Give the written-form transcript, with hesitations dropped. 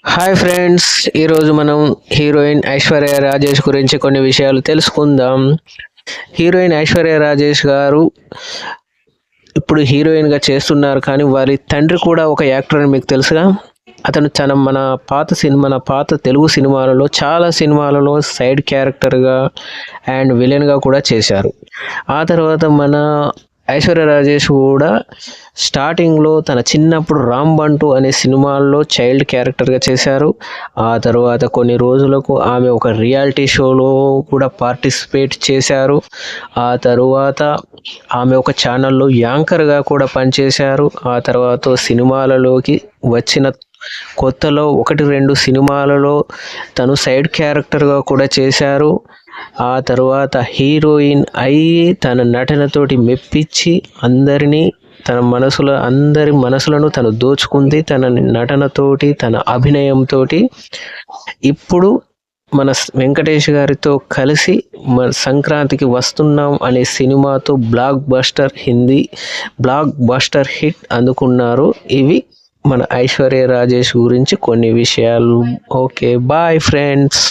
Hi friends, ఈరోజు మనం heroine Aishwarya Rajesh గురించి కొన్ని విషయాలు తెలుసుకుందాం. హీరోయిన్ ఐశ్వర్య రాజేష్ గారు ఇప్పుడు హీరోయిన్గా చేస్తున్నారు, కానీ వారి తండ్రి కూడా ఒక యాక్టర్ అని మీకు తెలుసుగా. అతను మన పాత తెలుగు సినిమాలలో చాలా సినిమాలలో సైడ్ క్యారెక్టర్గా అండ్ విలన్గా కూడా చేశారు. ఆ తర్వాత మన ఐశ్వర్య రాజేష్ కూడా స్టార్టింగ్లో తన చిన్నప్పుడు రామ్ బంటు అనే సినిమాల్లో చైల్డ్ క్యారెక్టర్గా చేశారు. ఆ తర్వాత కొన్ని రోజులకు ఆమె ఒక రియాలిటీ షోలో కూడా పార్టిసిపేట్ చేశారు. ఆ తరువాత ఆమె ఒక ఛానల్లో యాంకర్గా కూడా పనిచేశారు. ఆ తర్వాత సినిమాలలోకి వచ్చిన కొత్తలో 1-2 సినిమాలలో తను సైడ్ క్యారెక్టర్గా కూడా చేశారు. ఆ తర్వాత హీరోయిన్ అయి తన నటనతోటి మెప్పించి అందరి మనసులను తను దోచుకుంది తన నటనతోటి, తన అభినయంతో. ఇప్పుడు మన వెంకటేష్ గారితో కలిసి మన సంక్రాంతికి వస్తున్నాం అనే సినిమాతో హిందీ బ్లాక్ బస్టర్ హిట్ అందుకున్నారు. ఇవి మన ఐశ్వర్య రాజేష్ గురించి కొన్ని విషయాలు. Okay, bye friends.